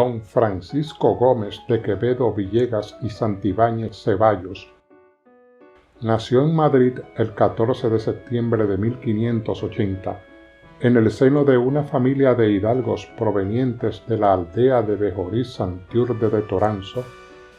don Francisco Gómez de Quevedo Villegas y Santibáñez Ceballos, nació en Madrid el 14 de septiembre de 1580, en el seno de una familia de hidalgos provenientes de la aldea de Bejorí Santiurde de Toranzo,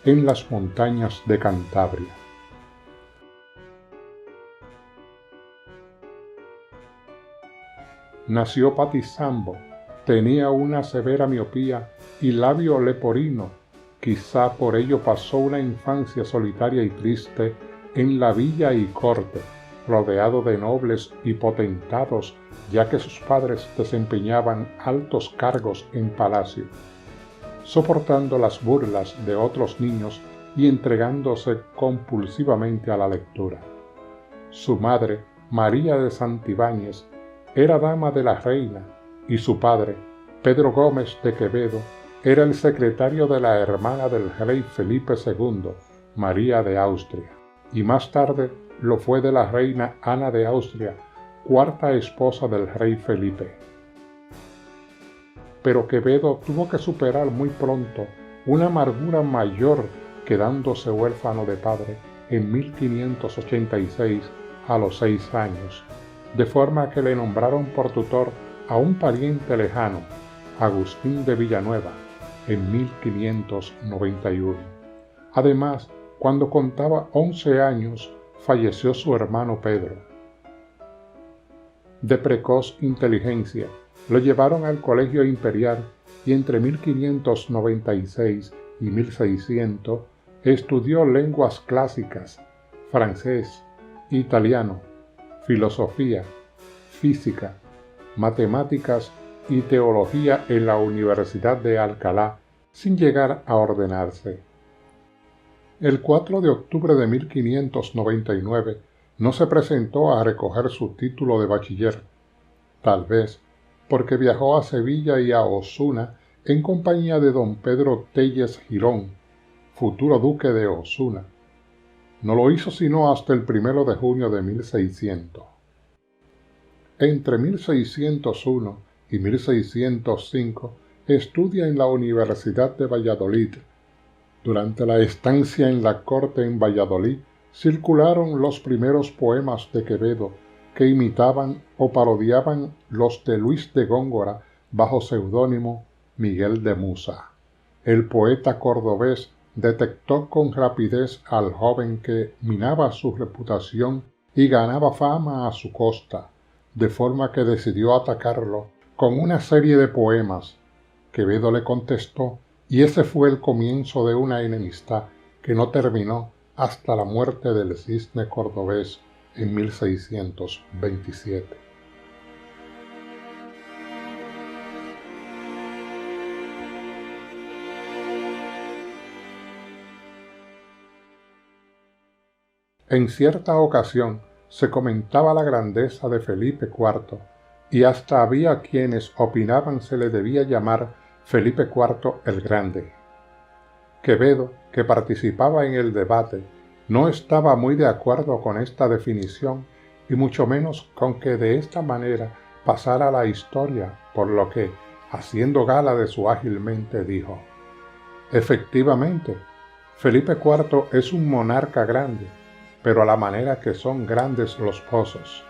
en las montañas de Cantabria. Nació patizambo, tenía una severa miopía y labio leporino, quizá por ello pasó una infancia solitaria y triste en la villa y corte, rodeado de nobles y potentados, ya que sus padres desempeñaban altos cargos en palacio, soportando las burlas de otros niños y entregándose compulsivamente a la lectura. Su madre, María de Santibáñez, era dama de la reina, y su padre, Pedro Gómez de Quevedo, era el secretario de la hermana del rey Felipe II, María de Austria, y más tarde lo fue de la reina Ana de Austria, cuarta esposa del rey Felipe. Pero Quevedo tuvo que superar muy pronto una amargura mayor, quedándose huérfano de padre en 1586 a los 6 años, de forma que le nombraron por tutor a un pariente lejano, Agustín de Villanueva, en 1591. Además, cuando contaba 11 años, falleció su hermano Pedro. De precoz inteligencia, lo llevaron al Colegio Imperial y entre 1596 y 1600 estudió lenguas clásicas, francés, italiano, filosofía, física, matemáticas y teología en la Universidad de Alcalá, sin llegar a ordenarse. El 4 de octubre de 1599 no se presentó a recoger su título de bachiller, tal vez porque viajó a Sevilla y a Osuna en compañía de don Pedro Telles Girón, futuro duque de Osuna. No lo hizo sino hasta el 1 de junio de 1600. Entre 1601 y 1605 estudia en la Universidad de Valladolid. Durante la estancia en la corte en Valladolid circularon los primeros poemas de Quevedo que imitaban o parodiaban los de Luis de Góngora bajo seudónimo Miguel de Musa. El poeta cordobés detectó con rapidez al joven que minaba su reputación y ganaba fama a su costa, de forma que decidió atacarlo con una serie de poemas. Quevedo le contestó, y ese fue el comienzo de una enemistad que no terminó hasta la muerte del cisne cordobés en 1627. En cierta ocasión se comentaba la grandeza de Felipe IV, y hasta había quienes opinaban se le debía llamar Felipe IV el Grande. Quevedo, que participaba en el debate, no estaba muy de acuerdo con esta definición y mucho menos con que de esta manera pasara la historia, por lo que, haciendo gala de su ágil mente, dijo: «Efectivamente, Felipe IV es un monarca grande, pero a la manera que son grandes los pozos».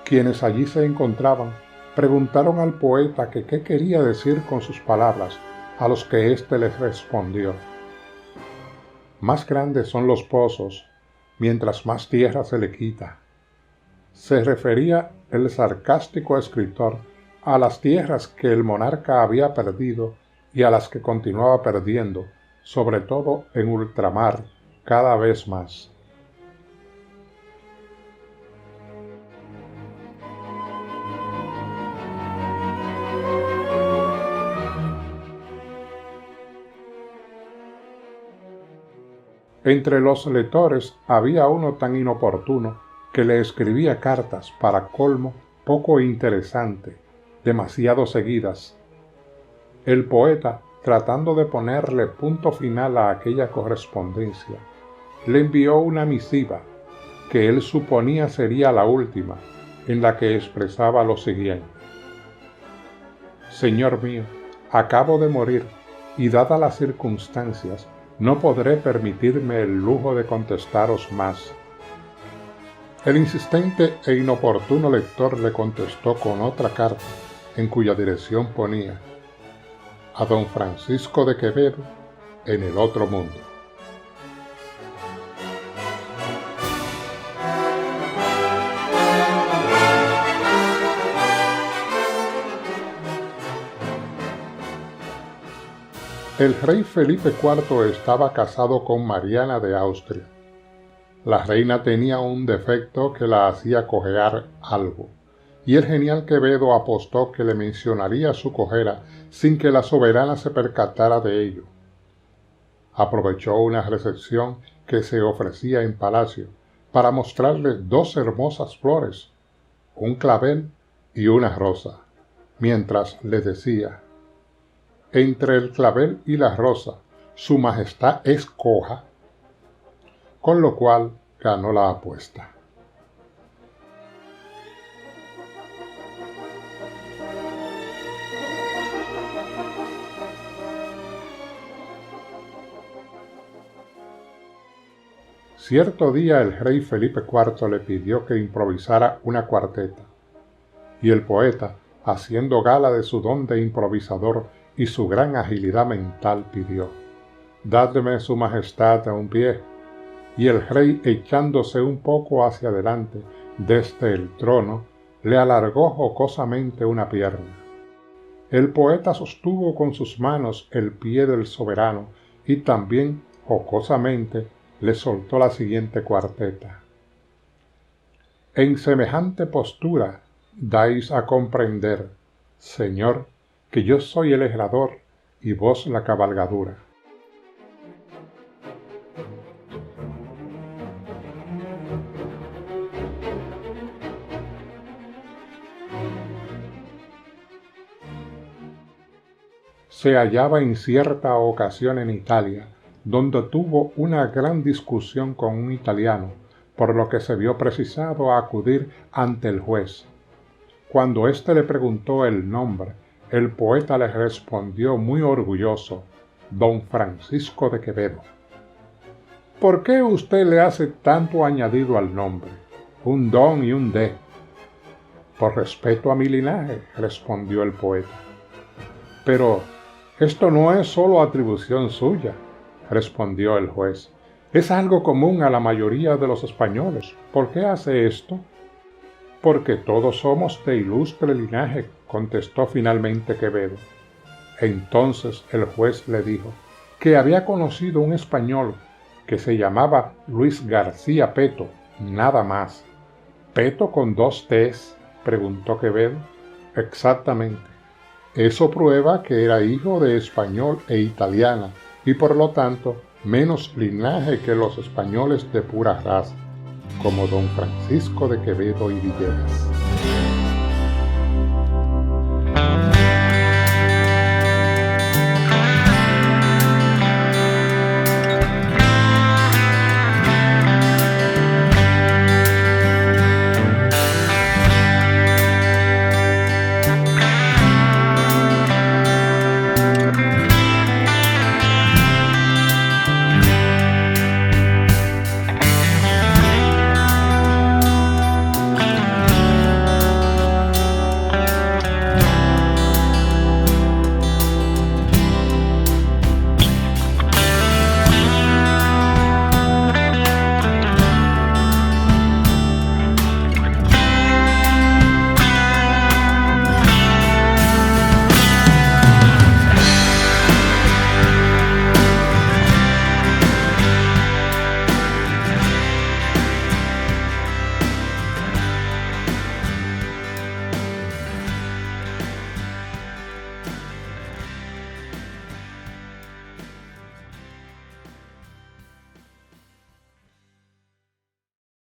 Quienes allí se encontraban preguntaron al poeta que qué quería decir con sus palabras, a los que éste les respondió: «Más grandes son los pozos, mientras más tierra se le quita». Se refería el sarcástico escritor a las tierras que el monarca había perdido y a las que continuaba perdiendo, sobre todo en ultramar, cada vez más. Entre los lectores había uno tan inoportuno que le escribía cartas, para colmo, poco interesante, demasiado seguidas. El poeta, tratando de ponerle punto final a aquella correspondencia, le envió una misiva, que él suponía sería la última, en la que expresaba lo siguiente: «Señor mío, acabo de morir, y dadas las circunstancias, no podré permitirme el lujo de contestaros más. El insistente e inoportuno lector le contestó con otra carta, en cuya dirección ponía: a don Francisco de Quevedo, en el otro mundo. El rey Felipe IV estaba casado con Mariana de Austria. La reina tenía un defecto que la hacía cojear algo, y el genial Quevedo apostó que le mencionaría su cojera sin que la soberana se percatara de ello. Aprovechó una recepción que se ofrecía en palacio para mostrarle dos hermosas flores, un clavel y una rosa, mientras le decía: entre el clavel y la rosa, su majestad escoja, con lo cual ganó la apuesta. Cierto día el rey Felipe IV le pidió que improvisara una cuarteta, y el poeta, haciendo gala de su don de improvisador y su gran agilidad mental, pidió: «Dadme su majestad a un pie», y el rey, echándose un poco hacia adelante desde el trono, le alargó jocosamente una pierna. El poeta sostuvo con sus manos el pie del soberano y también jocosamente le soltó la siguiente cuarteta: «En semejante postura dais a comprender, señor, que yo soy el herrador y vos la cabalgadura». Se hallaba en cierta ocasión en Italia, donde tuvo una gran discusión con un italiano, por lo que se vio precisado a acudir ante el juez. Cuando éste le preguntó el nombre, el poeta le respondió muy orgulloso: «Don Francisco de Quevedo». «¿Por qué usted le hace tanto añadido al nombre? Un don y un de». «Por respeto a mi linaje», respondió el poeta. «Pero esto no es solo atribución suya», respondió el juez. «Es algo común a la mayoría de los españoles. ¿Por qué hace esto?» «Porque todos somos de ilustre linaje», contestó finalmente Quevedo. Entonces el juez le dijo que había conocido un español que se llamaba Luis García Peto, nada más. «¿Peto con dos T's?», preguntó Quevedo. «Exactamente. Eso prueba que era hijo de español e italiana, y por lo tanto menos linaje que los españoles de pura raza, como don Francisco de Quevedo y Villegas».